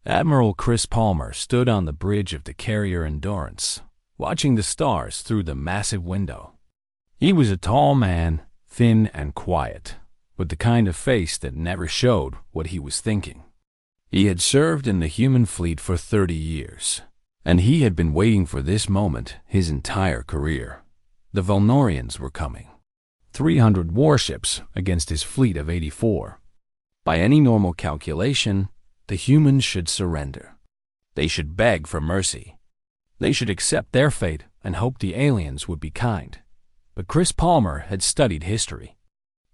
Admiral Chris Palmer stood on the bridge of the carrier Endurance, watching the stars through the massive window. He was a tall man, thin and quiet, with the kind of face that never showed what he was thinking. He had served in the human fleet for 30 years, and he had been waiting for this moment his entire career. The Velnorians were coming. 300 warships against his fleet of 84. By any normal calculation, the humans should surrender. They should beg for mercy. They should accept their fate and hope the aliens would be kind. But Chris Palmer had studied history.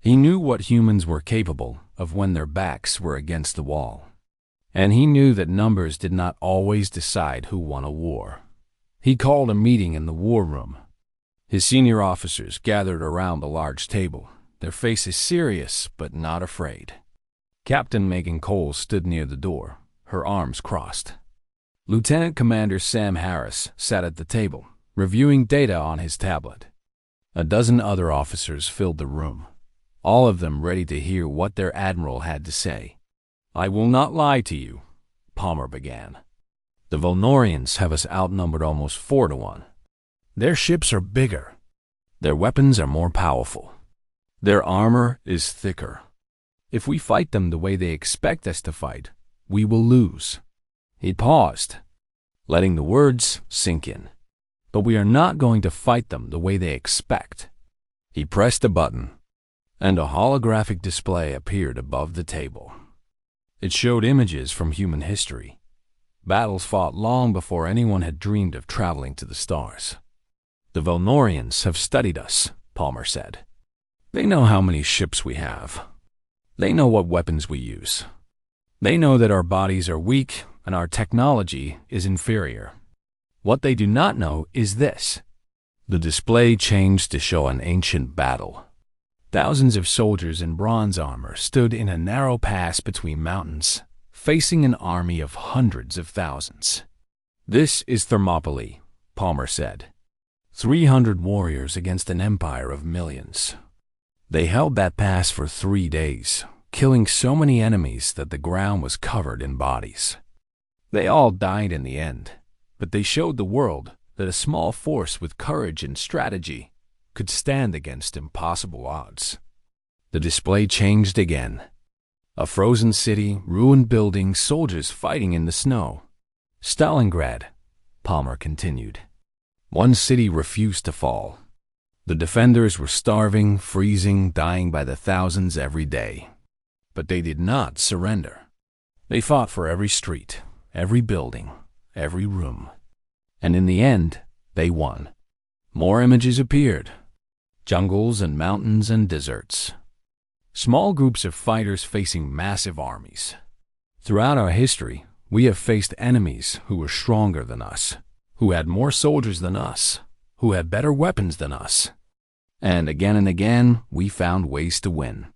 He knew what humans were capable of when their backs were against the wall. And he knew that numbers did not always decide who won a war. He called a meeting in the war room. His senior officers gathered around the large table, their faces serious but not afraid. Captain Megan Cole stood near the door, her arms crossed. Lieutenant Commander Sam Harris sat at the table, reviewing data on his tablet. A dozen other officers filled the room, all of them ready to hear what their admiral had to say. "I will not lie to you," Palmer began. "The Velnorians have us outnumbered almost 4-1. Their ships are bigger. Their weapons are more powerful. Their armor is thicker. If we fight them the way they expect us to fight, we will lose." He paused, letting the words sink in. "But we are not going to fight them the way they expect." He pressed a button, and a holographic display appeared above the table. It showed images from human history, battles fought long before anyone had dreamed of traveling to the stars. "The Velnorians have studied us," Palmer said. "They know how many ships we have. They know what weapons we use. They know that our bodies are weak and our technology is inferior. What they do not know is this." The display changed to show an ancient battle. Thousands of soldiers in bronze armor stood in a narrow pass between mountains, facing an army of hundreds of thousands. "This is Thermopylae," Palmer said. 300 warriors against an empire of millions. They held that pass for 3 days, killing so many enemies that the ground was covered in bodies. They all died in the end, but they showed the world that a small force with courage and strategy could stand against impossible odds. The display changed again. A frozen city, ruined buildings, soldiers fighting in the snow. "Stalingrad," Palmer continued. "One city refused to fall. The defenders were starving, freezing, dying by the thousands every day. But they did not surrender. They fought for every street, every building, every room. And in the end, they won." More images appeared. Jungles and mountains and deserts. Small groups of fighters facing massive armies. Throughout our history, we have faced enemies who were stronger than us, who had more soldiers than us, who had better weapons than us. And again, we found ways to win.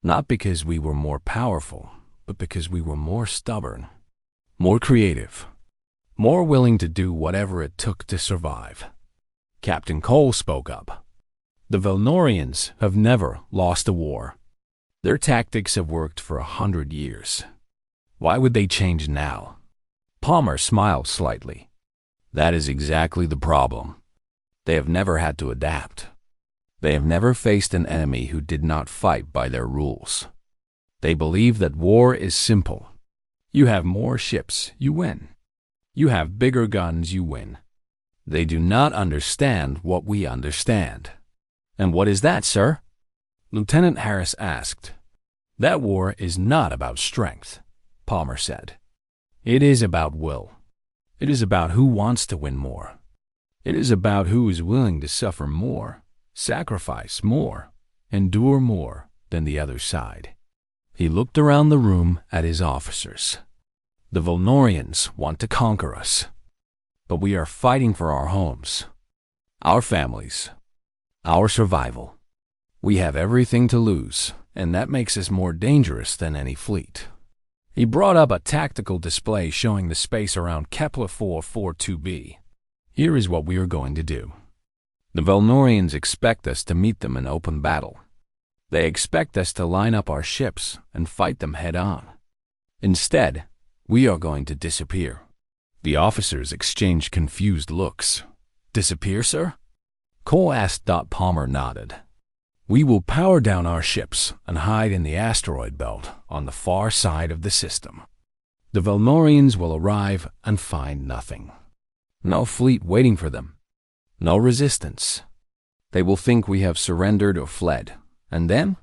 Not because we were more powerful, but because we were more stubborn, more creative, more willing to do whatever it took to survive. Captain Cole spoke up. "The Velnorians have never lost a war. Their tactics have worked for 100 years. Why would they change now?" Palmer smiled slightly. "That is exactly the problem. They have never had to adapt. They have never faced an enemy who did not fight by their rules. They believe that war is simple. You have more ships, you win. You have bigger guns, you win. They do not understand what we understand." "And what is that, sir?" Lieutenant Harris asked. "That war is not about strength," Palmer said. "It is about will. It is about who wants to win more. It is about who is willing to suffer more, sacrifice more, endure more than the other side." He looked around the room at his officers. "The Velnorians want to conquer us. But we are fighting for our homes, our families, our survival. We have everything to lose, and that makes us more dangerous than any fleet." He brought up a tactical display showing the space around Kepler 442b. "Here is what we are going to do. The Velnorians expect us to meet them in open battle. They expect us to line up our ships and fight them head-on. Instead, We are going to disappear." The officers exchanged confused looks. "Disappear, sir?" Cole asked. Palmer nodded. "We will power down our ships and hide in the asteroid belt on the far side of the system. The Velnorians will arrive and find nothing. No fleet waiting for them. No resistance. They will think we have surrendered or fled. And then?"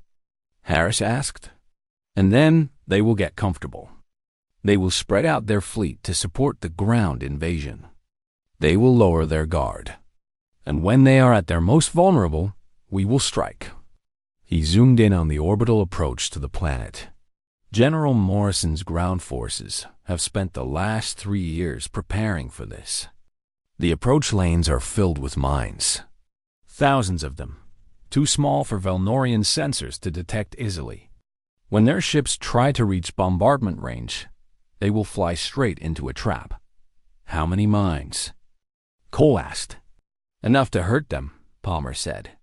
Harris asked. "And then they will get comfortable. They will spread out their fleet to support the ground invasion. They will lower their guard. And when they are at their most vulnerable, we will strike." He zoomed in on the orbital approach to the planet. General Morrison's ground forces have spent the last 3 years preparing for this. The approach lanes are filled with mines. Thousands of them, too small for Velnorian sensors to detect easily. When their ships try to reach bombardment range, they will fly straight into a trap. "How many mines?" Cole asked. "Enough to hurt them," Palmer said.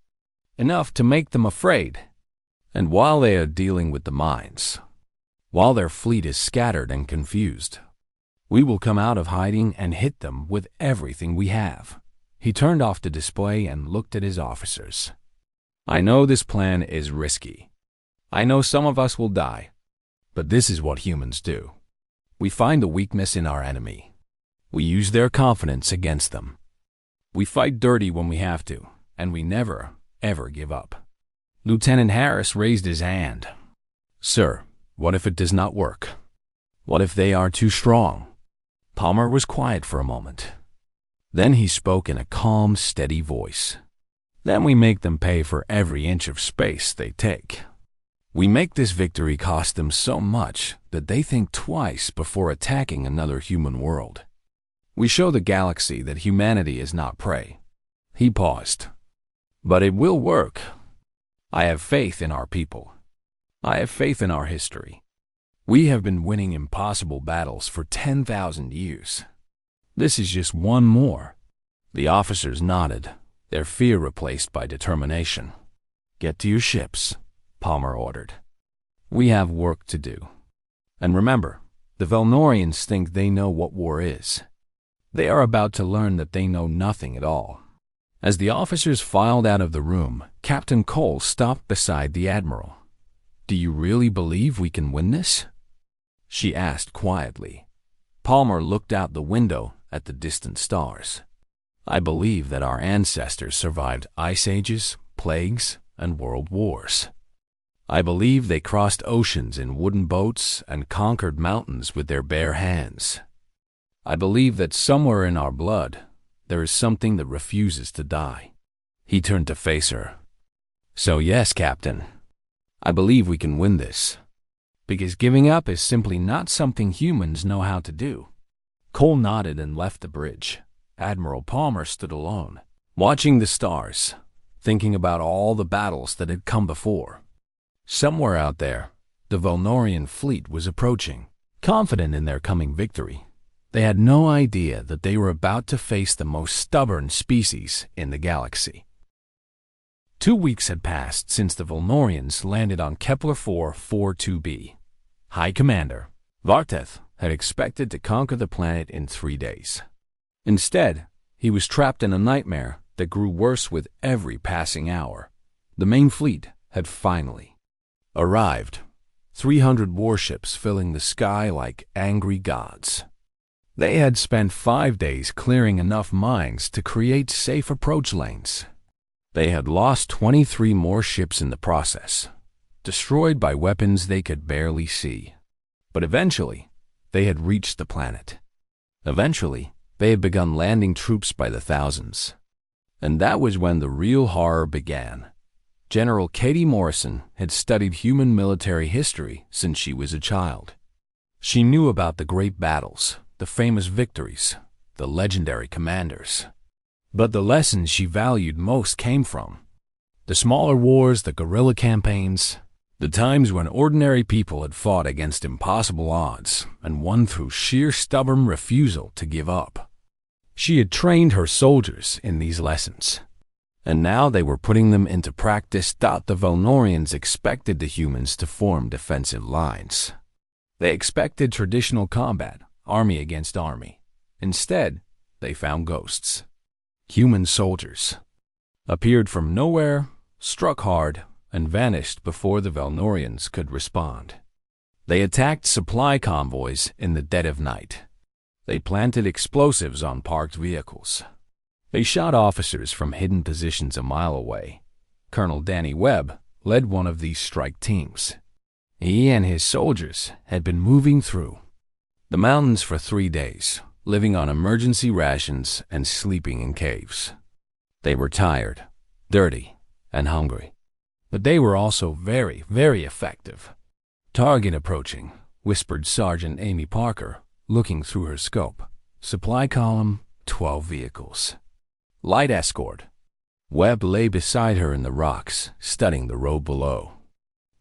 "Enough to make them afraid. And while they are dealing with the mines, while their fleet is scattered and confused, we will come out of hiding and hit them with everything we have." He turned off the display and looked at his officers. "I know this plan is risky. I know some of us will die. But this is what humans do. We find the weakness in our enemy. We use their confidence against them. We fight dirty when we have to, and we never, ever give up." Lieutenant Harris raised his hand. "Sir, what if it does not work? What if they are too strong?" Palmer was quiet for a moment. Then he spoke in a calm, steady voice. "Then we make them pay for every inch of space they take. We make this victory cost them so much that they think twice before attacking another human world. We show the galaxy that humanity is not prey." He paused. "But it will work. I have faith in our people. I have faith in our history. We have been winning impossible battles for 10,000 years. This is just one more." The officers nodded, their fear replaced by determination. "Get to your ships," Palmer ordered. "We have work to do. And remember, the Velnorians think they know what war is. They are about to learn that they know nothing at all." As the officers filed out of the room, Captain Cole stopped beside the Admiral. "Do you really believe we can win this?" she asked quietly. Palmer looked out the window at the distant stars. "I believe that our ancestors survived ice ages, plagues, and world wars. I believe they crossed oceans in wooden boats and conquered mountains with their bare hands. I believe that somewhere in our blood, there is something that refuses to die." He turned to face her. "So yes, Captain, I believe we can win this. Because giving up is simply not something humans know how to do." Cole nodded and left the bridge. Admiral Palmer stood alone, watching the stars, thinking about all the battles that had come before. Somewhere out there, the Velnorian fleet was approaching, confident in their coming victory. They had no idea that they were about to face the most stubborn species in the galaxy. 2 weeks had passed since the Velnorians landed on Kepler-4 42b. High Commander Varteth had expected to conquer the planet in 3 days. Instead, he was trapped in a nightmare that grew worse with every passing hour. The main fleet had finally arrived, 300 warships filling the sky like angry gods. They had spent 5 days clearing enough mines to create safe approach lanes. They had lost 23 more ships in the process, destroyed by weapons they could barely see. But eventually, they had reached the planet. Eventually, they had begun landing troops by the thousands. And that was when the real horror began. General Katie Morrison had studied human military history since she was a child. She knew about the great battles, the famous victories, the legendary commanders. But the lessons she valued most came from the smaller wars, the guerrilla campaigns, the times when ordinary people had fought against impossible odds and won through sheer stubborn refusal to give up. She had trained her soldiers in these lessons, and now they were putting them into practice. The Velnorians expected the humans to form defensive lines. They expected traditional combat, army against army. Instead, they found ghosts. Human soldiers appeared from nowhere, struck hard, and vanished before the Velnorians could respond. They attacked supply convoys in the dead of night. They planted explosives on parked vehicles. They shot officers from hidden positions a mile away. Colonel Danny Webb led one of these strike teams. He and his soldiers had been moving through the mountains for 3 days, living on emergency rations and sleeping in caves. They were tired, dirty, and hungry. But they were also very, very effective. "Target approaching," whispered Sergeant Amy Parker, looking through her scope. "Supply column, 12 vehicles. Light escort." Webb lay beside her in the rocks, studying the road below.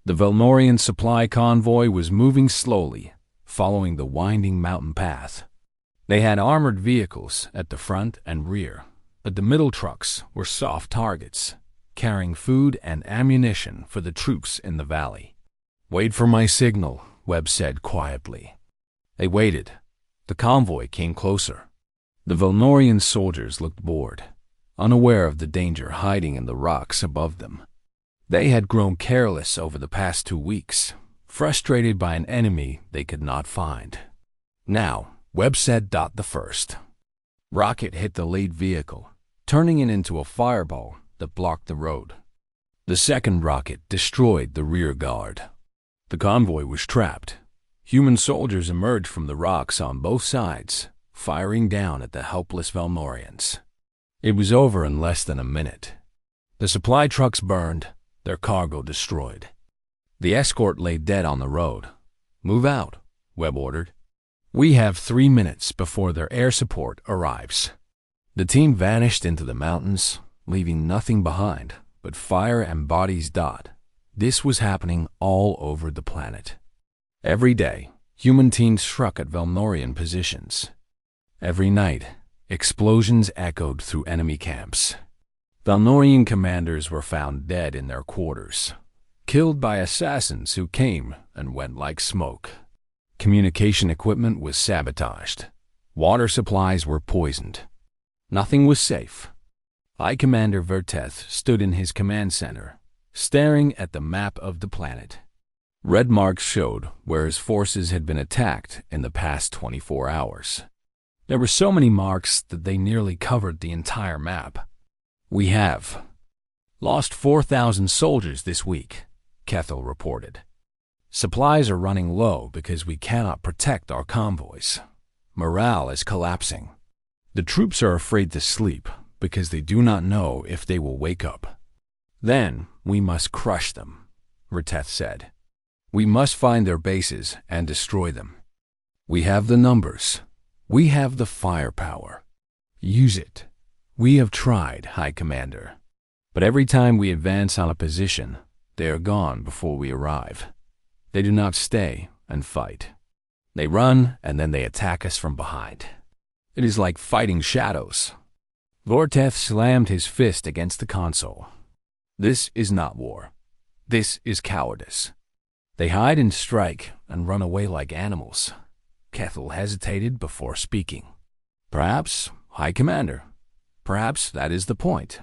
The Velnorian supply convoy was moving slowly, following the winding mountain path. They had armored vehicles at the front and rear, but the middle trucks were soft targets, carrying food and ammunition for the troops in the valley. "Wait for my signal," Webb said quietly. They waited. The convoy came closer. The Velnorian soldiers looked bored, unaware of the danger hiding in the rocks above them. They had grown careless over the past 2 weeks, frustrated by an enemy they could not find. Now, Webb said, "The first rocket hit the lead vehicle, turning it into a fireball that blocked the road. The second rocket destroyed the rear guard. The convoy was trapped. Human soldiers emerged from the rocks on both sides, firing down at the helpless Velnorians. It was over in less than a minute. The supply trucks burned, their cargo destroyed. The escort lay dead on the road. "Move out," Webb ordered. "We have 3 minutes before their air support arrives." The team vanished into the mountains, leaving nothing behind but fire and bodies. This was happening all over the planet. Every day, human teams struck at Velnorian positions. Every night, explosions echoed through enemy camps. Velnorian commanders were found dead in their quarters, killed by assassins who came and went like smoke. Communication equipment was sabotaged. Water supplies were poisoned. Nothing was safe. High Commander Verteth stood in his command center, staring at the map of the planet. Red marks showed where his forces had been attacked in the past 24 hours. There were so many marks that they nearly covered the entire map. "We have lost 4,000 soldiers this week," Kethel reported. "Supplies are running low because we cannot protect our convoys. Morale is collapsing. The troops are afraid to sleep because they do not know if they will wake up. Then we must crush them," Verteth said. "We must find their bases and destroy them. We have the numbers. We have the firepower. Use it. We have tried, High Commander. But every time we advance on a position, they are gone before we arrive. They do not stay and fight. They run and then they attack us from behind. It is like fighting shadows." Verteth slammed his fist against the console. "This is not war. This is cowardice. They hide and strike and run away like animals." Kethel hesitated before speaking. "Perhaps, High Commander, perhaps that is the point.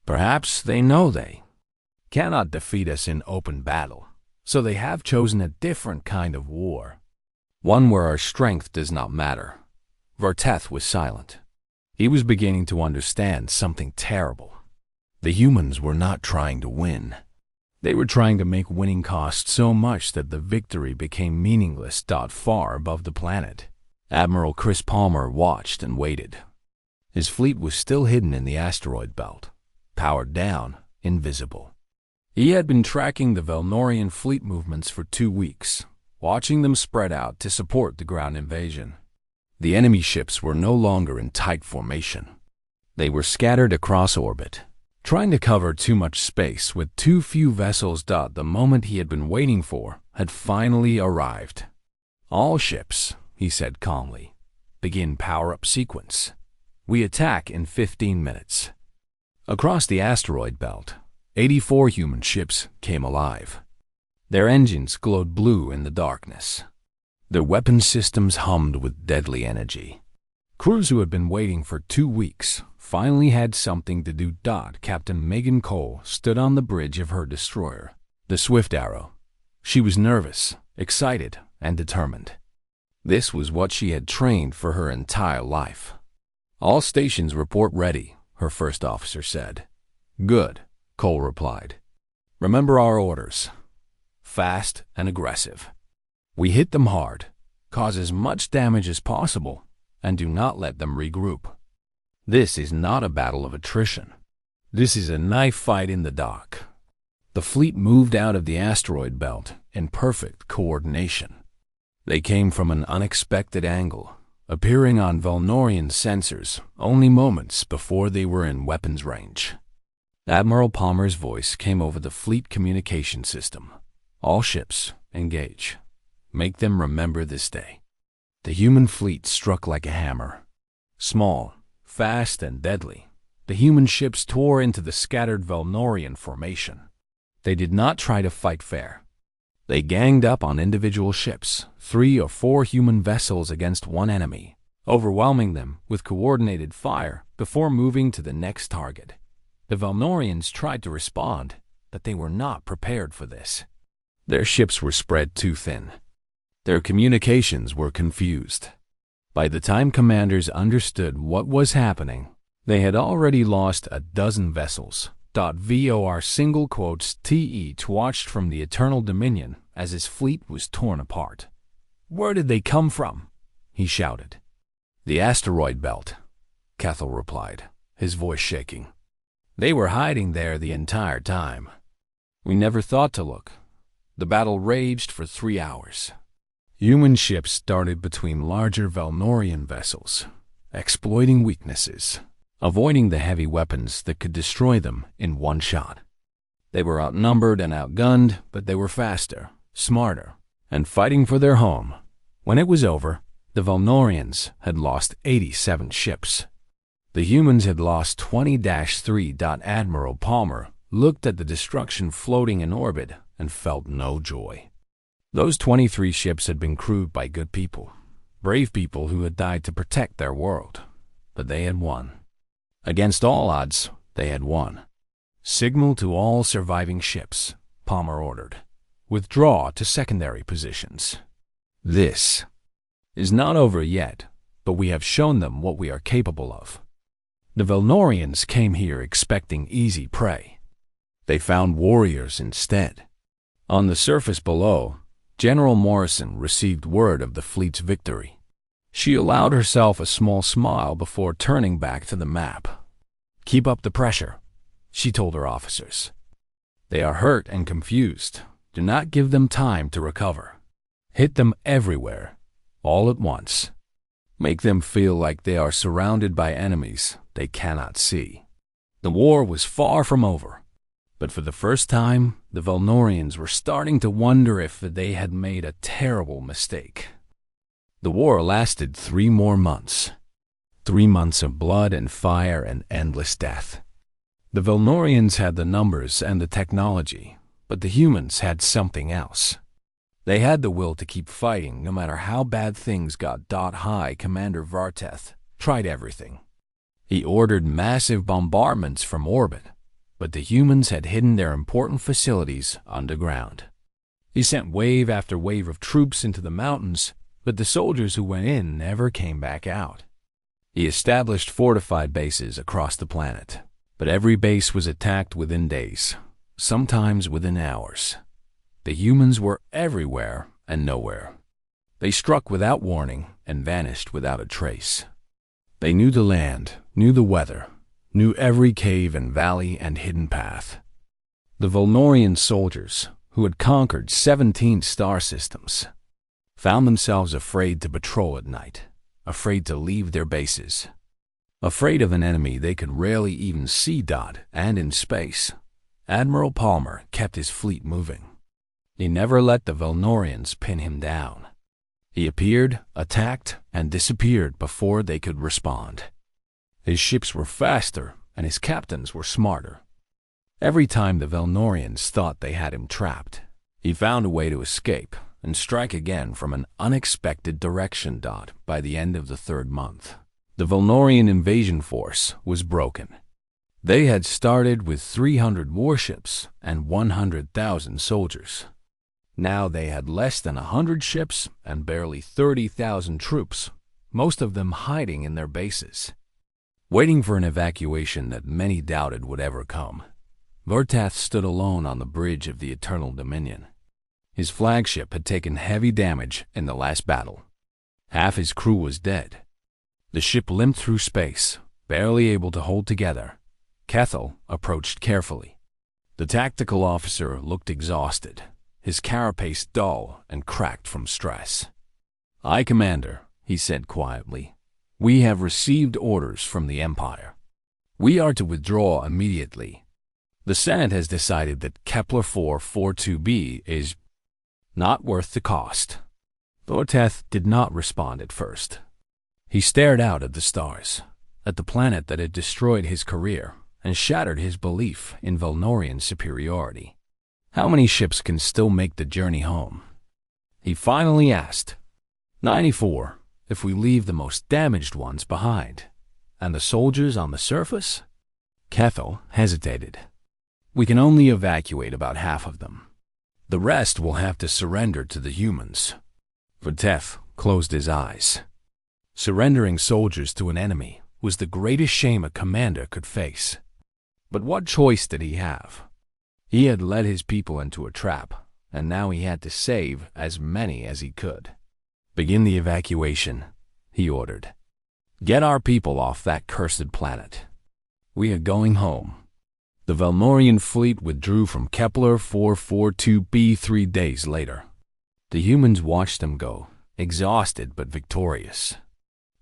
Perhaps they know they cannot defeat us in open battle, so they have chosen a different kind of war. One where our strength does not matter." Verteth was silent. He was beginning to understand something terrible. The humans were not trying to win. They were trying to make winning cost so much that the victory became meaningless. Far above the planet, Admiral Chris Palmer watched and waited. His fleet was still hidden in the asteroid belt, powered down, invisible. He had been tracking the Velnorian fleet movements for 2 weeks, watching them spread out to support the ground invasion. The enemy ships were no longer in tight formation. They were scattered across orbit, trying to cover too much space with too few vessels. The moment he had been waiting for had finally arrived. "All ships," he said calmly, "begin power-up sequence. We attack in 15 minutes." Across the asteroid belt, 84 human ships came alive. Their engines glowed blue in the darkness. Their weapon systems hummed with deadly energy. Crews who had been waiting for 2 weeks finally had something to do. Captain Megan Cole stood on the bridge of her destroyer, the Swift Arrow. She was nervous, excited, and determined. This was what she had trained for her entire life. "All stations report ready," her first officer said. "Good," Cole replied. "Remember our orders. Fast and aggressive. We hit them hard, cause as much damage as possible, and do not let them regroup. This is not a battle of attrition. This is a knife fight in the dark." The fleet moved out of the asteroid belt in perfect coordination. They came from an unexpected angle, appearing on Valnorian sensors only moments before they were in weapons range. Admiral Palmer's voice came over the fleet communication system. "All ships, engage. Make them remember this day." The human fleet struck like a hammer. Small, fast, and deadly, the human ships tore into the scattered Valnorian formation. They did not try to fight fair. They ganged up on individual ships, 3 or 4 human vessels against one enemy, overwhelming them with coordinated fire before moving to the next target. The Valnorians tried to respond, but they were not prepared for this. Their ships were spread too thin. Their communications were confused. By the time commanders understood what was happening, they had already lost a dozen vessels. Vor single quotes Te watched from the Eternal Dominion as his fleet was torn apart. "Where did they come from?" he shouted. "The asteroid belt," Cathal replied, his voice shaking. "They were hiding there the entire time. We never thought to look. The battle raged for 3 hours. Human ships darted between larger Valnorian vessels, exploiting weaknesses, avoiding the heavy weapons that could destroy them in one shot. They were outnumbered and outgunned, but they were faster, smarter, and fighting for their home. When it was over, the Valnorians had lost 87 ships. The humans had lost 20-3. Admiral Palmer looked at the destruction floating in orbit and felt no joy. Those 23 ships had been crewed by good people, brave people who had died to protect their world, but they had won. Against all odds, they had won. "Signal to all surviving ships," Palmer ordered. "Withdraw to secondary positions. This is not over yet, but we have shown them what we are capable of." The Valnorians came here expecting easy prey. They found warriors instead. On the surface below, General Morrison received word of the fleet's victory. She allowed herself a small smile before turning back to the map. "Keep up the pressure," she told her officers. "They are hurt and confused. Do not give them time to recover. Hit them everywhere, all at once. Make them feel like they are surrounded by enemies they cannot see." The war was far from over, but for the first time, the Valnorians were starting to wonder if they had made a terrible mistake. The war lasted 3 more months. 3 months of blood and fire and endless death. The Valnorians had the numbers and the technology, but the humans had something else. They had the will to keep fighting no matter how bad things got. High Commander Varteth tried everything. He ordered massive bombardments from orbit, but the humans had hidden their important facilities underground. He sent wave after wave of troops into the mountains, but the soldiers who went in never came back out. He established fortified bases across the planet, but every base was attacked within days, sometimes within hours. The humans were everywhere and nowhere. They struck without warning and vanished without a trace. They knew the land, knew the weather, knew every cave and valley and hidden path. The Valnorian soldiers, who had conquered 17 star systems, found themselves afraid to patrol at night, afraid to leave their bases, afraid of an enemy they could rarely even see. And in space, Admiral Palmer kept his fleet moving. He never let the Valnorians pin him down. He appeared, attacked, and disappeared before they could respond. His ships were faster, and his captains were smarter. Every time the Valnorians thought they had him trapped, he found a way to escape and strike again from an unexpected direction. By the end of the third month, the Valnorian invasion force was broken. They had started with 300 warships and 100,000 soldiers. Now they had less than 100 ships and barely 30,000 troops, most of them hiding in their bases, waiting for an evacuation that many doubted would ever come. Vertath stood alone on the bridge of the Eternal Dominion. His flagship had taken heavy damage in the last battle. Half his crew was dead. The ship limped through space, barely able to hold together. Kethel approached carefully. The tactical officer looked exhausted, his carapace dull and cracked from stress. "Aye, Commander," he said quietly. "We have received orders from the Empire. We are to withdraw immediately. The Senate has decided that Kepler 442b is not worth the cost." Vertath did not respond at first. He stared out at the stars, at the planet that had destroyed his career and shattered his belief in Valnorian superiority. How many ships can still make the journey home? He finally asked. 94, if we leave the most damaged ones behind. And the soldiers on the surface? Kethel hesitated. We can only evacuate about half of them. The rest will have to surrender to the humans. Vertath closed his eyes. Surrendering soldiers to an enemy was the greatest shame a commander could face. But what choice did he have? He had led his people into a trap, and now he had to save as many as he could. "Begin the evacuation," he ordered. "Get our people off that cursed planet. We are going home." The Valnorian fleet withdrew from Kepler 442b 3 days later. The humans watched them go, exhausted but victorious.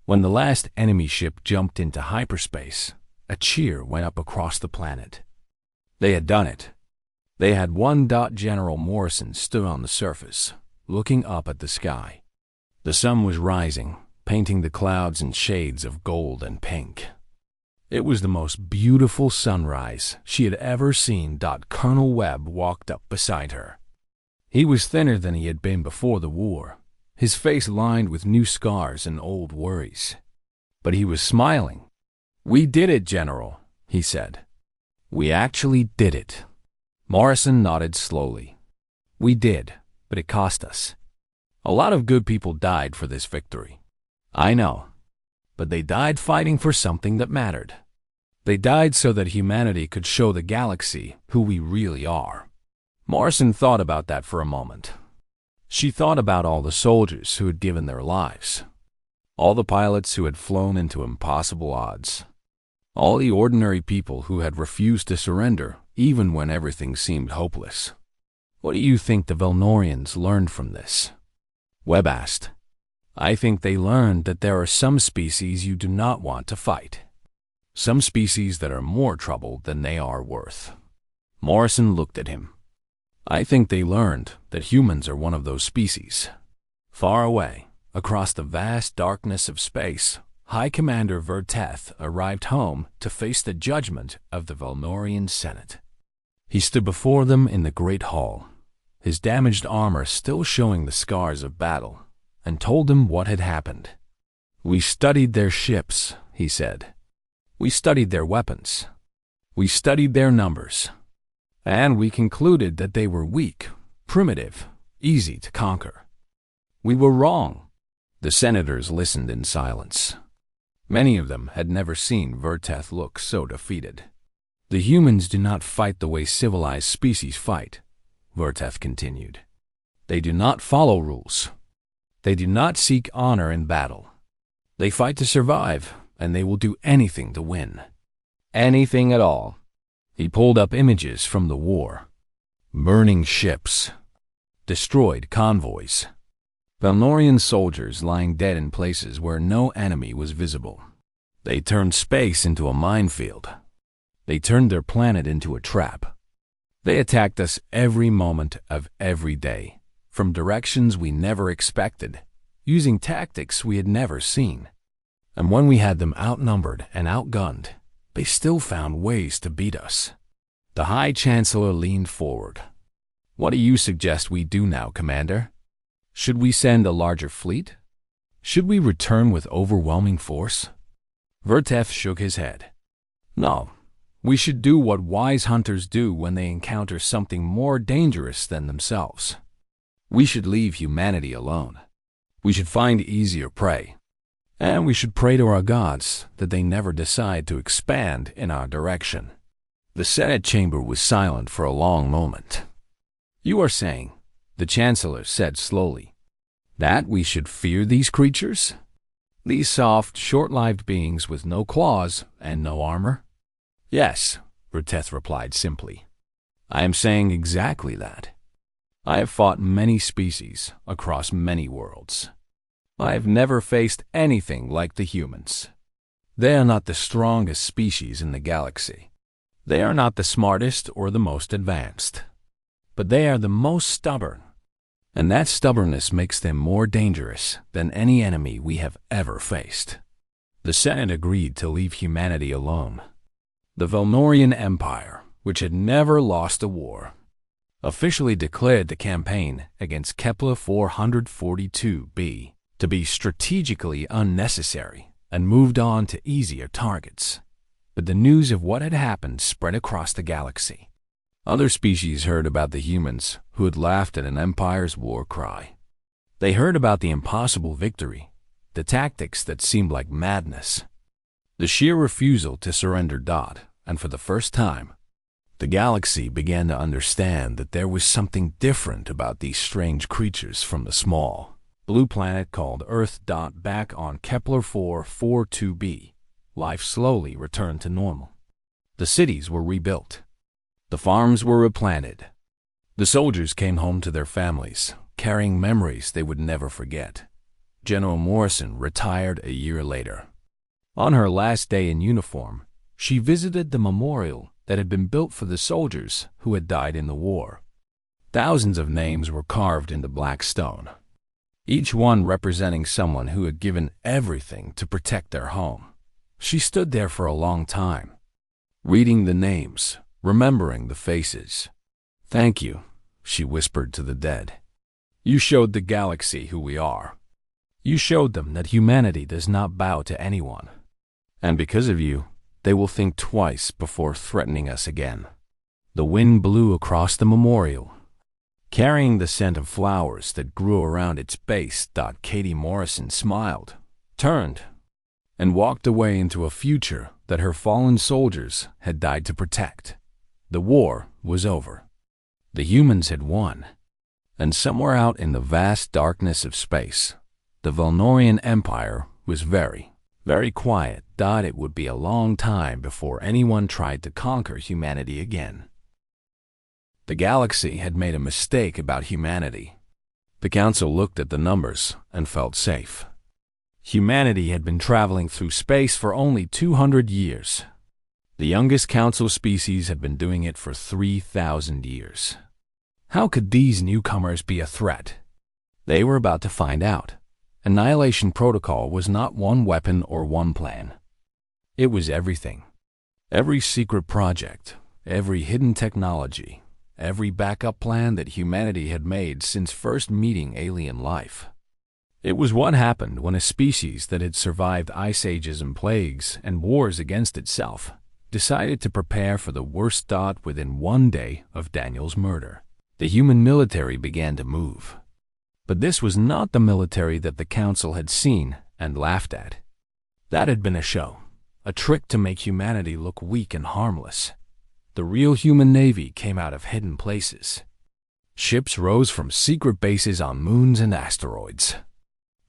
When the last enemy ship jumped into hyperspace, a cheer went up across the planet. They had done it. They had won. General Morrison stood on the surface, looking up at the sky. The sun was rising, painting the clouds in shades of gold and pink. It was the most beautiful sunrise she had ever seen. Colonel Webb walked up beside her. He was thinner than he had been before the war, his face lined with new scars and old worries. But he was smiling. "We did it, General," he said. "We actually did it." Morrison nodded slowly. "We did, but it cost us. A lot of good people died for this victory. I know. But they died fighting for something that mattered. They died so that humanity could show the galaxy who we really are." Morrison thought about that for a moment. She thought about all the soldiers who had given their lives, all the pilots who had flown into impossible odds, all the ordinary people who had refused to surrender even when everything seemed hopeless. "What do you think the Valnorians learned from this?" Webb asked. "I think they learned that there are some species you do not want to fight. Some species that are more trouble than they are worth." Morrison looked at him. "I think they learned that humans are one of those species." Far away, across the vast darkness of space, High Commander Vertath arrived home to face the judgment of the Valnorian Senate. He stood before them in the great hall, his damaged armor still showing the scars of battle, and told them what had happened. "We studied their ships," he said. "We studied their weapons. We studied their numbers. And we concluded that they were weak, primitive, easy to conquer. We were wrong." The senators listened in silence. Many of them had never seen Vertath look so defeated. "The humans do not fight the way civilized species fight," Vertath continued. "They do not follow rules. They do not seek honor in battle. They fight to survive, and they will do anything to win. Anything at all." He pulled up images from the war. Burning ships, destroyed convoys, Valnorian soldiers lying dead in places where no enemy was visible. They turned space into a minefield. They turned their planet into a trap. They attacked us every moment of every day, from directions we never expected, using tactics we had never seen. And when we had them outnumbered and outgunned, they still found ways to beat us. The High Chancellor leaned forward. "What do you suggest we do now, Commander?" Should we send a larger fleet? Should we return with overwhelming force? Vertef shook his head. No, we should do what wise hunters do when they encounter something more dangerous than themselves. We should leave humanity alone. We should find easier prey. And we should pray to our gods that they never decide to expand in our direction. The Senate chamber was silent for a long moment. You are saying, the Chancellor said slowly, that we should fear these creatures? These soft, short-lived beings with no claws and no armor? Yes, Verteth replied simply. I am saying exactly that. I have fought many species across many worlds. I have never faced anything like the humans. They are not the strongest species in the galaxy. They are not the smartest or the most advanced. But they are the most stubborn. And that stubbornness makes them more dangerous than any enemy we have ever faced. The Senate agreed to leave humanity alone. The Velnorian Empire, which had never lost a war, officially declared the campaign against Kepler 442b to be strategically unnecessary and moved on to easier targets. But the news of what had happened spread across the galaxy. Other species heard about the humans who had laughed at an empire's war cry. They heard about the impossible victory, the tactics that seemed like madness, the sheer refusal to surrender. And for the first time, the galaxy began to understand that there was something different about these strange creatures from the small, blue planet called Earth. Back on Kepler 442b, life slowly returned to normal. The cities were rebuilt. The farms were replanted. The soldiers came home to their families, carrying memories they would never forget. General Morrison retired a year later. On her last day in uniform, she visited the memorial that had been built for the soldiers who had died in the war. Thousands of names were carved into black stone, each one representing someone who had given everything to protect their home. She stood there for a long time, reading the names, remembering the faces. Thank you, she whispered to the dead. You showed the galaxy who we are. You showed them that humanity does not bow to anyone. And because of you, they will think twice before threatening us again. The wind blew across the memorial, carrying the scent of flowers that grew around its base. Katie Morrison smiled, turned, and walked away into a future that her fallen soldiers had died to protect. The war was over. The humans had won. And somewhere out in the vast darkness of space, the Velnorian Empire was very quiet. It would be a long time before anyone tried to conquer humanity again. The galaxy had made a mistake about humanity. The council looked at the numbers and felt safe. Humanity had been traveling through space for only 200 years. The youngest council species had been doing it for 3,000 years. How could these newcomers be a threat? They were about to find out. Annihilation Protocol was not one weapon or one plan. It was everything. Every secret project, every hidden technology, every backup plan that humanity had made since first meeting alien life. It was what happened when a species that had survived ice ages and plagues and wars against itself decided to prepare for the worst. Within one day of Daniel's murder, the human military began to move. But this was not the military that the council had seen and laughed at. That had been a show, a trick to make humanity look weak and harmless. The real human navy came out of hidden places. Ships rose from secret bases on moons and asteroids.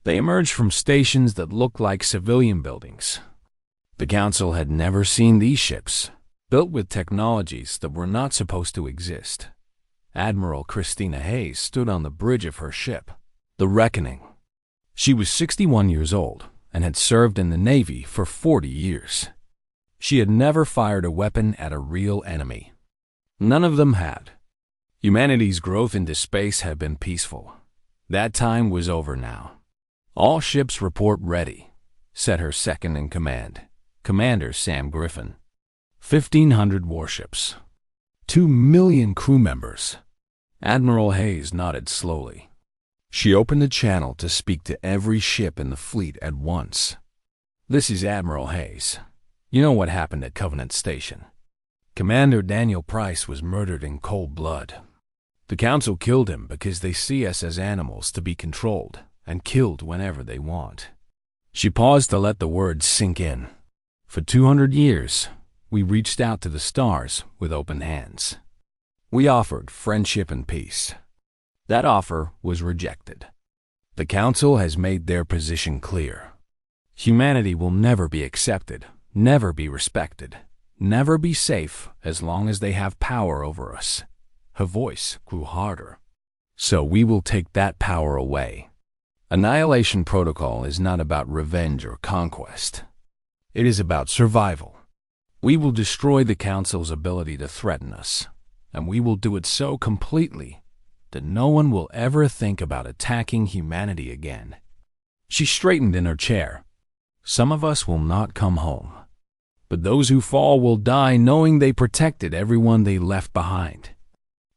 They emerged from stations that looked like civilian buildings. The council had never seen these ships, built with technologies that were not supposed to exist. Admiral Christina Hayes stood on the bridge of her ship, the Reckoning. She was 61 years old and had served in the Navy for 40 years. She had never fired a weapon at a real enemy. None of them had. Humanity's growth into space had been peaceful. That time was over now. All ships report ready, said her second-in-command, Commander Sam Griffin. 1,500 warships. 2 million crew members. Admiral Hayes nodded slowly. She opened the channel to speak to every ship in the fleet at once. "This is Admiral Hayes. You know what happened at Covenant Station. Commander Daniel Price was murdered in cold blood. The Council killed him because they see us as animals to be controlled and killed whenever they want." She paused to let the words sink in. "For 200 years, we reached out to the stars with open hands. We offered friendship and peace. That offer was rejected. The Council has made their position clear. Humanity will never be accepted, never be respected, never be safe as long as they have power over us." Her voice grew harder. "So we will take that power away. Annihilation Protocol is not about revenge or conquest. It is about survival. We will destroy the Council's ability to threaten us, and we will do it so completely that no one will ever think about attacking humanity again." She straightened in her chair. "Some of us will not come home, but those who fall will die knowing they protected everyone they left behind.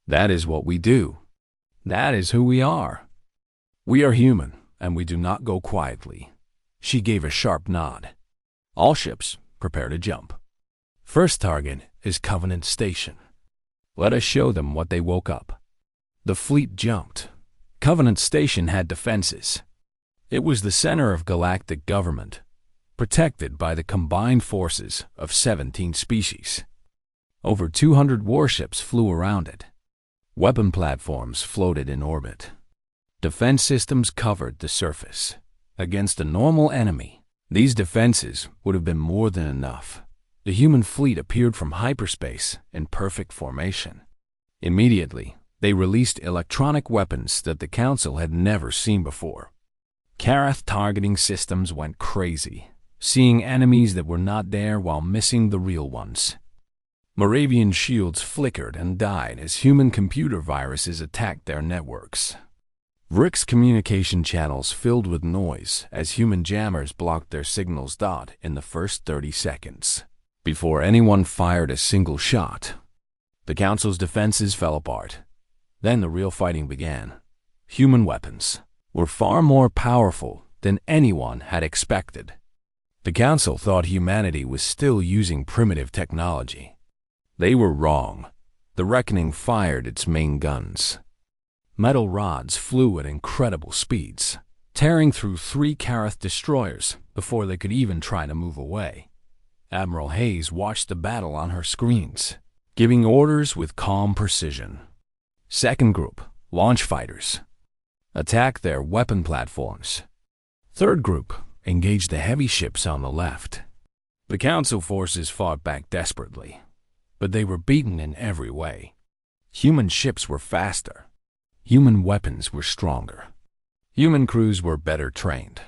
That is what we do. That is who we are. We are human, and we do not go quietly." She gave a sharp nod. "All ships, prepare to jump. First target is Covenant Station. Let us show them what they woke up." The fleet jumped. Covenant Station had defenses. It was the center of galactic government, protected by the combined forces of 17 species. Over 200 warships flew around it. Weapon platforms floated in orbit. Defense systems covered the surface. Against a normal enemy, these defenses would have been more than enough. The human fleet appeared from hyperspace in perfect formation. Immediately, they released electronic weapons that the Council had never seen before. Karath targeting systems went crazy, seeing enemies that were not there while missing the real ones. Moravian shields flickered and died as human computer viruses attacked their networks. Rick's communication channels filled with noise as human jammers blocked their signals. In the first 30 seconds, before anyone fired a single shot, the Council's defenses fell apart. Then the real fighting began. Human weapons were far more powerful than anyone had expected. The Council thought humanity was still using primitive technology. They were wrong. The Reckoning fired its main guns. Metal rods flew at incredible speeds, tearing through 3 Karath destroyers before they could even try to move away. Admiral Hayes watched the battle on her screens, giving orders with calm precision. Second group, launch fighters. Attack their weapon platforms. Third group, engage the heavy ships on the left. The Council forces fought back desperately, but they were beaten in every way. Human ships were faster. Human weapons were stronger. Human crews were better trained.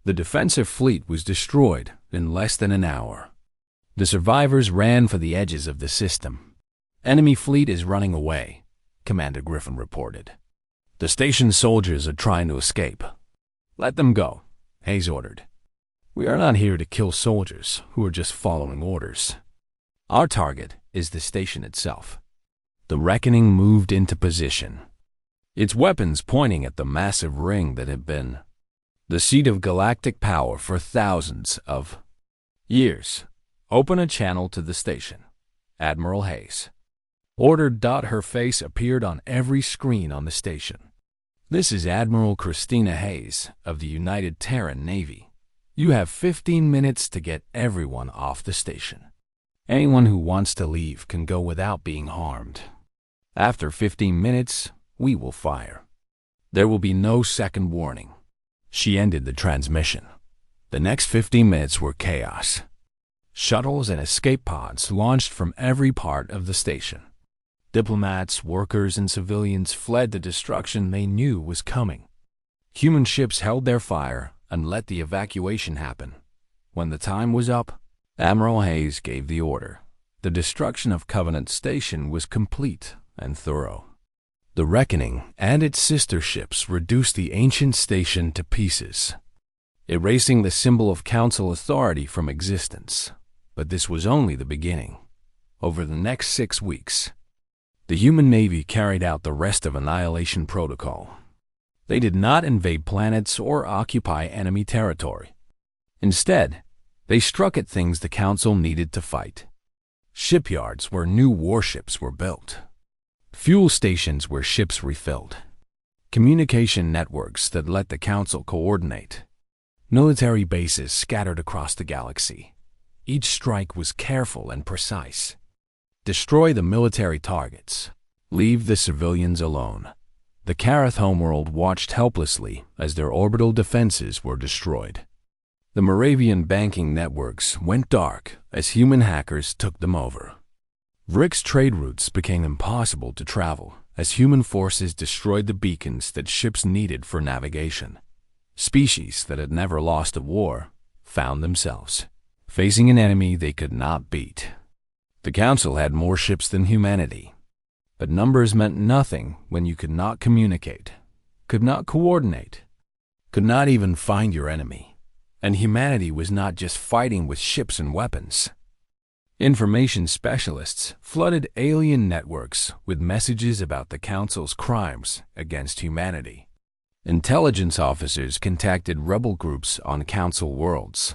The defensive fleet was destroyed in less than an hour. The survivors ran for the edges of the system. "Enemy fleet is running away," Commander Griffin reported. "The station soldiers are trying to escape. Let them go," Hayes ordered. "We are not here to kill soldiers who are just following orders. Our target is the station itself." The Reckoning moved into position, its weapons pointing at the massive ring that had been the seat of galactic power for thousands of years. "Open a channel to the station," Admiral Hayes ordered. Her face appeared on every screen on the station. "This is Admiral Christina Hayes of the United Terran Navy. You have 15 minutes to get everyone off the station. Anyone who wants to leave can go without being harmed. After 15 minutes, we will fire. There will be no second warning." She ended the transmission. The next 15 minutes were chaos. Shuttles and escape pods launched from every part of the station. Diplomats, workers, and civilians fled the destruction they knew was coming. Human ships held their fire and let the evacuation happen. When the time was up, Admiral Hayes gave the order. The destruction of Covenant Station was complete and thorough. The Reckoning and its sister ships reduced the ancient station to pieces, erasing the symbol of Council authority from existence. But this was only the beginning. Over the next 6 weeks, the human Navy carried out the rest of Annihilation Protocol. They did not invade planets or occupy enemy territory. Instead, they struck at things the Council needed to fight. Shipyards where new warships were built. Fuel stations where ships refilled. Communication networks that let the Council coordinate. Military bases scattered across the galaxy. Each strike was careful and precise. Destroy the military targets. Leave the civilians alone. The Karath homeworld watched helplessly as their orbital defenses were destroyed. The Moravian banking networks went dark as human hackers took them over. Rick's trade routes became impossible to travel as human forces destroyed the beacons that ships needed for navigation. Species that had never lost a war found themselves facing an enemy they could not beat. The Council had more ships than humanity, but numbers meant nothing when you could not communicate, could not coordinate, could not even find your enemy. And humanity was not just fighting with ships and weapons. Information specialists flooded alien networks with messages about the Council's crimes against humanity. Intelligence officers contacted rebel groups on Council worlds.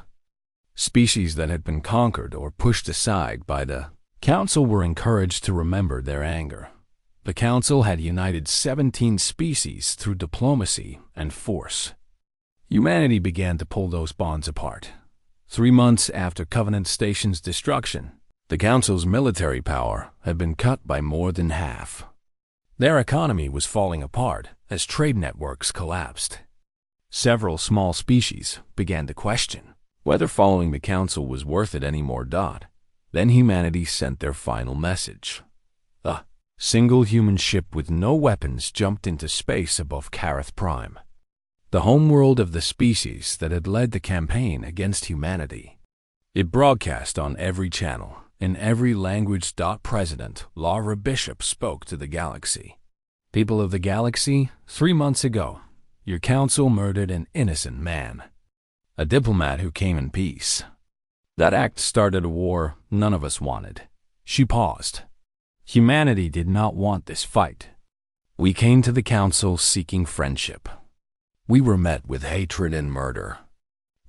Species that had been conquered or pushed aside by the Council were encouraged to remember their anger. The Council had united 17 species through diplomacy and force. Humanity began to pull those bonds apart. 3 months after Covenant Station's destruction, the Council's military power had been cut by more than half. Their economy was falling apart as trade networks collapsed. Several small species began to question whether following the Council was worth it anymore. Then humanity sent their final message. A single human ship with no weapons jumped into space above Karath Prime, the homeworld of the species that had led the campaign against humanity. It broadcast on every channel, in every language. President Laura Bishop spoke to the galaxy. People of the galaxy, 3 months ago, your Council murdered an innocent man, a diplomat who came in peace. That act started a war none of us wanted. She paused. Humanity did not want this fight. We came to the Council seeking friendship. We were met with hatred and murder.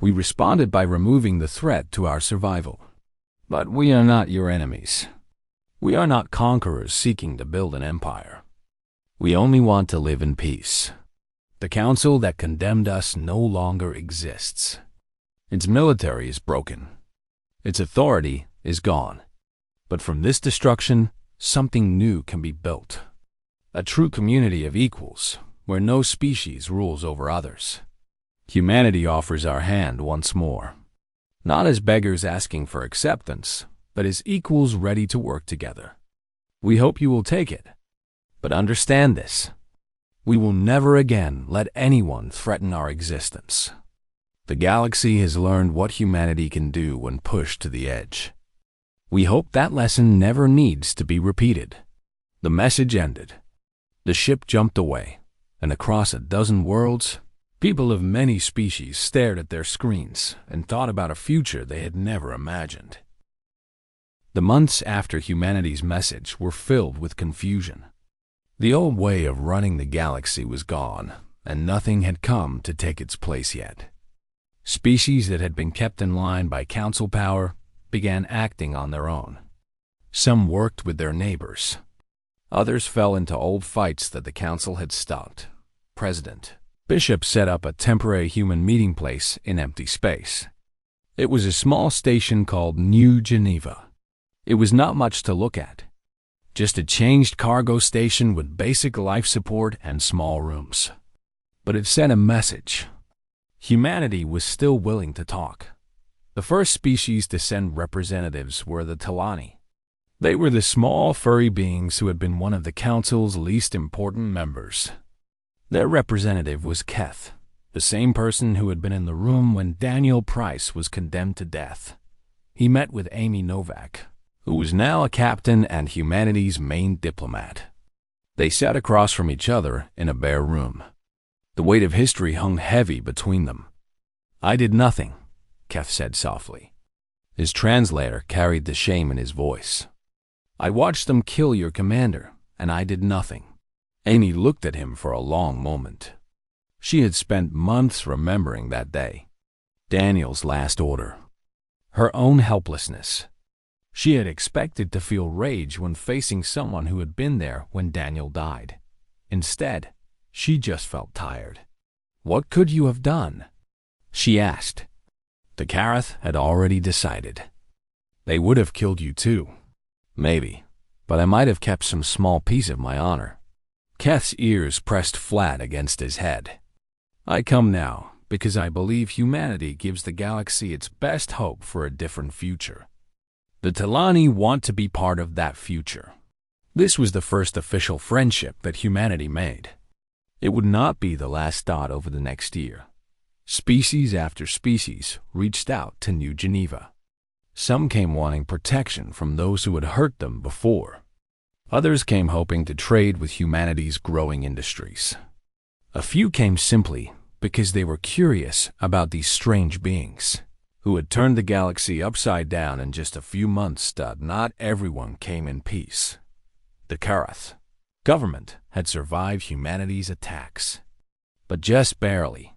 We responded by removing the threat to our survival. But we are not your enemies. We are not conquerors seeking to build an empire. We only want to live in peace. The Council that condemned us no longer exists. Its military is broken. Its authority is gone. But from this destruction, something new can be built. A true community of equals, where no species rules over others. Humanity offers our hand once more, not as beggars asking for acceptance, but as equals ready to work together. We hope you will take it, but understand this. We will never again let anyone threaten our existence. The galaxy has learned what humanity can do when pushed to the edge. We hope that lesson never needs to be repeated. The message ended. The ship jumped away, and across a dozen worlds, people of many species stared at their screens and thought about a future they had never imagined. The months after humanity's message were filled with confusion. The old way of running the galaxy was gone, and nothing had come to take its place yet. Species that had been kept in line by Council power began acting on their own. Some worked with their neighbors. Others fell into old fights that the Council had stopped. President Bishop set up a temporary human meeting place in empty space. It was a small station called New Geneva. It was not much to look at. Just a changed cargo station with basic life support and small rooms. But it sent a message. Humanity was still willing to talk. The first species to send representatives were the Talani. They were the small, furry beings who had been one of the Council's least important members. Their representative was Keth, the same person who had been in the room when Daniel Price was condemned to death. He met with Amy Novak, who was now a captain and humanity's main diplomat. They sat across from each other in a bare room. The weight of history hung heavy between them. "I did nothing," Keth said softly. His translator carried the shame in his voice. "I watched them kill your commander, and I did nothing." Amy looked at him for a long moment. She had spent months remembering that day. Daniel's last order. Her own helplessness. She had expected to feel rage when facing someone who had been there when Daniel died. Instead, she just felt tired. "What could you have done?" she asked. The Karath had already decided. "They would have killed you too. Maybe, but I might have kept some small piece of my honor." Keth's ears pressed flat against his head. "I come now because I believe humanity gives the galaxy its best hope for a different future. The Talani want to be part of that future." This was the first official friendship that humanity made. It would not be the last dot over the next year. Species after species reached out to New Geneva. Some came wanting protection from those who had hurt them before. Others came hoping to trade with humanity's growing industries. A few came simply because they were curious about these strange beings who had turned the galaxy upside down in just a few months. Not everyone came in peace. The Karath government had survived humanity's attacks, but just barely.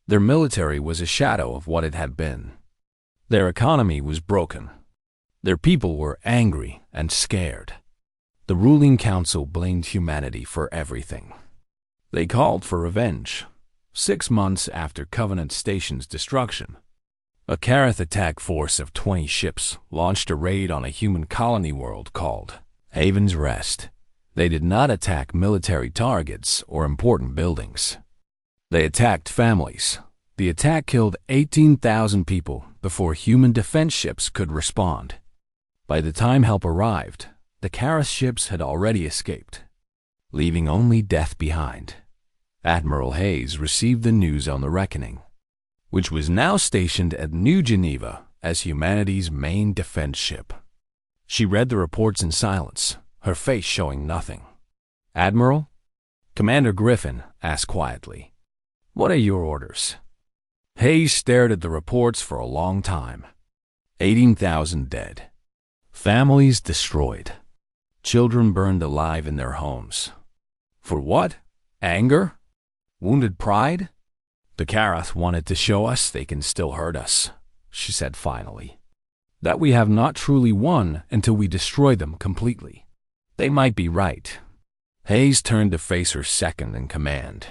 Their military was a shadow of what it had been. Their economy was broken. Their people were angry and scared. The ruling council blamed humanity for everything. They called for revenge. 6 months after Covenant Station's destruction, a Karath attack force of 20 ships launched a raid on a human colony world called Haven's Rest. They did not attack military targets or important buildings. They attacked families. The attack killed 18,000 people before human defense ships could respond. By the time help arrived, the Karath ships had already escaped, leaving only death behind. Admiral Hayes received the news on the Reckoning, which was now stationed at New Geneva as humanity's main defense ship. She read the reports in silence, her face showing nothing. "Admiral?" Commander Griffin asked quietly. "What are your orders?" Hayes stared at the reports for a long time. 18,000 dead. Families destroyed. Children burned alive in their homes. For what? Anger? Wounded pride? "The Karath wanted to show us they can still hurt us," she said finally. "That we have not truly won until we destroy them completely." They might be right. Hayes turned to face her second in command.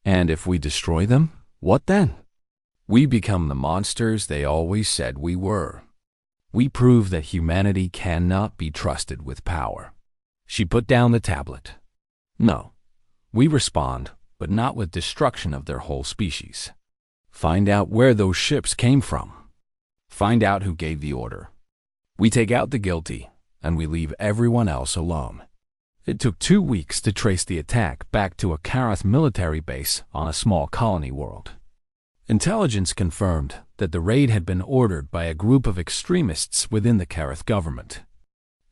"And if we destroy them, what then?" "We become the monsters they always said we were. We prove that humanity cannot be trusted with power." She put down the tablet. "No, we respond, but not with destruction of their whole species. Find out where those ships came from. Find out who gave the order. We take out the guilty, and we leave everyone else alone." It took 2 weeks to trace the attack back to a Karath military base on a small colony world. Intelligence confirmed that the raid had been ordered by a group of extremists within the Karath government.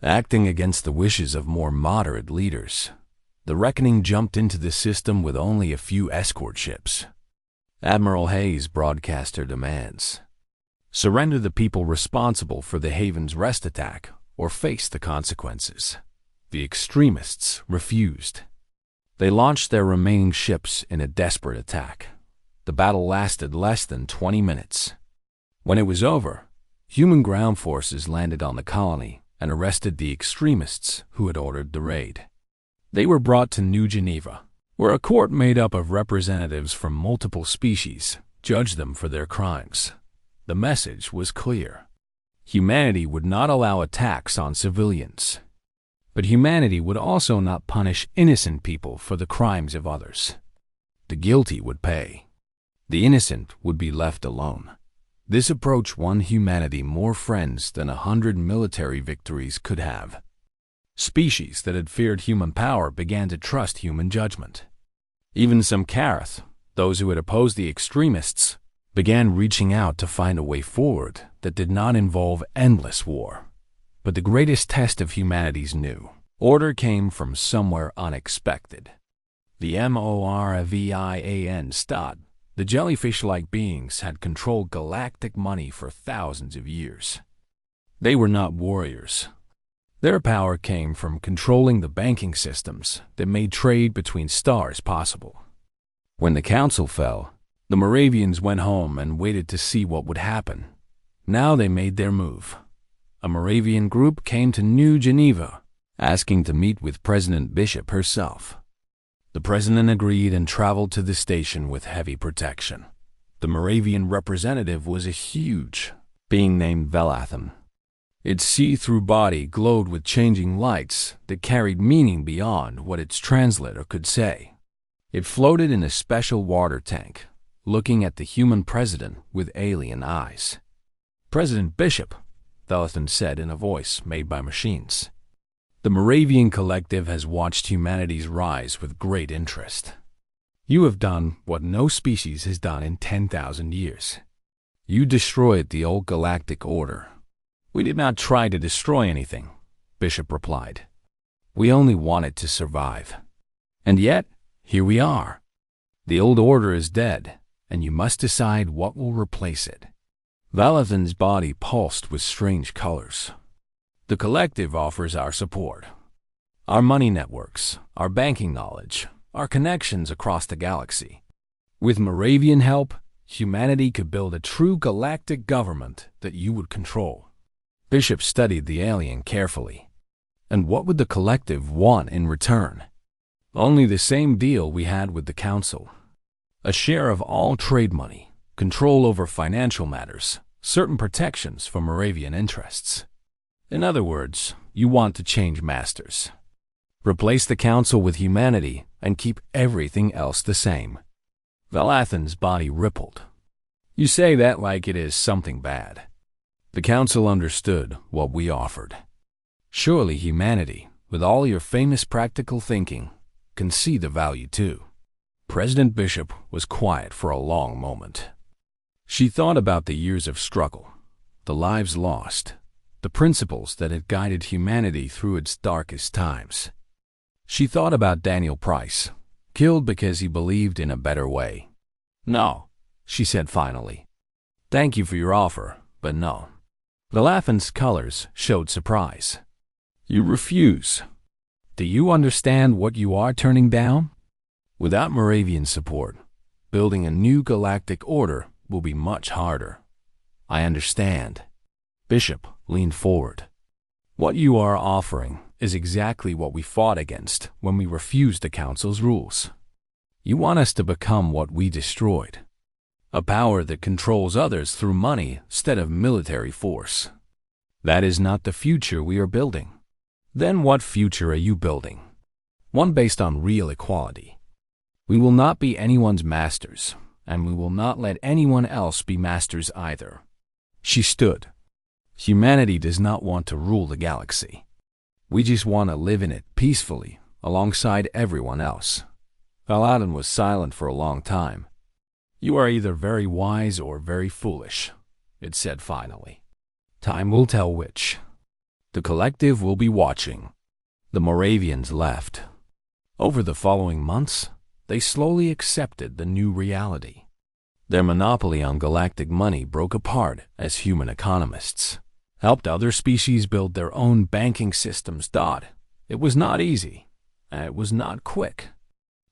Acting against the wishes of more moderate leaders, the Reckoning jumped into the system with only a few escort ships. Admiral Hayes broadcast her demands. Surrender the people responsible for the Haven's Rest attack or face the consequences. The extremists refused. They launched their remaining ships in a desperate attack. The battle lasted less than 20 minutes. When it was over, human ground forces landed on the colony and arrested the extremists who had ordered the raid. They were brought to New Geneva, where a court made up of representatives from multiple species judged them for their crimes. The message was clear. Humanity would not allow attacks on civilians. But humanity would also not punish innocent people for the crimes of others. The guilty would pay. The innocent would be left alone. This approach won humanity more friends than 100 military victories could have. Species that had feared human power began to trust human judgment. Even some Karath, those who had opposed the extremists, began reaching out to find a way forward that did not involve endless war. But the greatest test of humanity's new order came from somewhere unexpected. The Morvian Stad, the jellyfish-like beings, had controlled galactic money for thousands of years. They were not warriors. Their power came from controlling the banking systems that made trade between stars possible. When the council fell, the Moravians went home and waited to see what would happen. Now they made their move. A Moravian group came to New Geneva, asking to meet with President Bishop herself. The president agreed and traveled to the station with heavy protection. The Moravian representative was a huge being named Velathan. Its see-through body glowed with changing lights that carried meaning beyond what its translator could say. It floated in a special water tank, looking at the human president with alien eyes. "President Bishop," Velathan said in a voice made by machines. "The Moravian Collective has watched humanity's rise with great interest. You have done what no species has done in 10,000 years. You destroyed the old Galactic Order." "We did not try to destroy anything," Bishop replied. "We only wanted to survive. And yet, here we are. The old order is dead, and you must decide what will replace it." Velathan's body pulsed with strange colors. "The Collective offers our support. Our money networks, our banking knowledge, our connections across the galaxy. With Moravian help, humanity could build a true galactic government that you would control." Bishop studied the alien carefully. "And what would the Collective want in return?" "Only the same deal we had with the Council. A share of all trade money, control over financial matters, certain protections for Moravian interests. In other words, you want to change masters. Replace the Council with humanity and keep everything else the same." Velathan's body rippled. "You say that like it is something bad." "The Council understood what we offered. Surely humanity, with all your famous practical thinking, can see the value too." President Bishop was quiet for a long moment. She thought about the years of struggle, the lives lost, the principles that had guided humanity through its darkest times. She thought about Daniel Price, killed because he believed in a better way. "No," she said finally. "Thank you for your offer, but no." Velathan's colors showed surprise. "You refuse. Do you understand what you are turning down? Without Moravian support, building a new galactic order will be much harder." "I understand." Bishop leaned forward. "What you are offering is exactly what we fought against when we refused the Council's rules. You want us to become what we destroyed. A power that controls others through money instead of military force. That is not the future we are building. Then what future are you building? One based on real equality. We will not be anyone's masters, and we will not let anyone else be masters either." She stood. "Humanity does not want to rule the galaxy. We just want to live in it peacefully, alongside everyone else." Velathan was silent for a long time. "You are either very wise or very foolish," it said finally. "Time will tell which. The Collective will be watching." The Moravians left. Over the following months, they slowly accepted the new reality. Their monopoly on galactic money broke apart as human economists helped other species build their own banking systems. It was not easy, and it was not quick.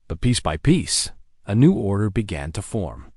But piece by piece, a new order began to form.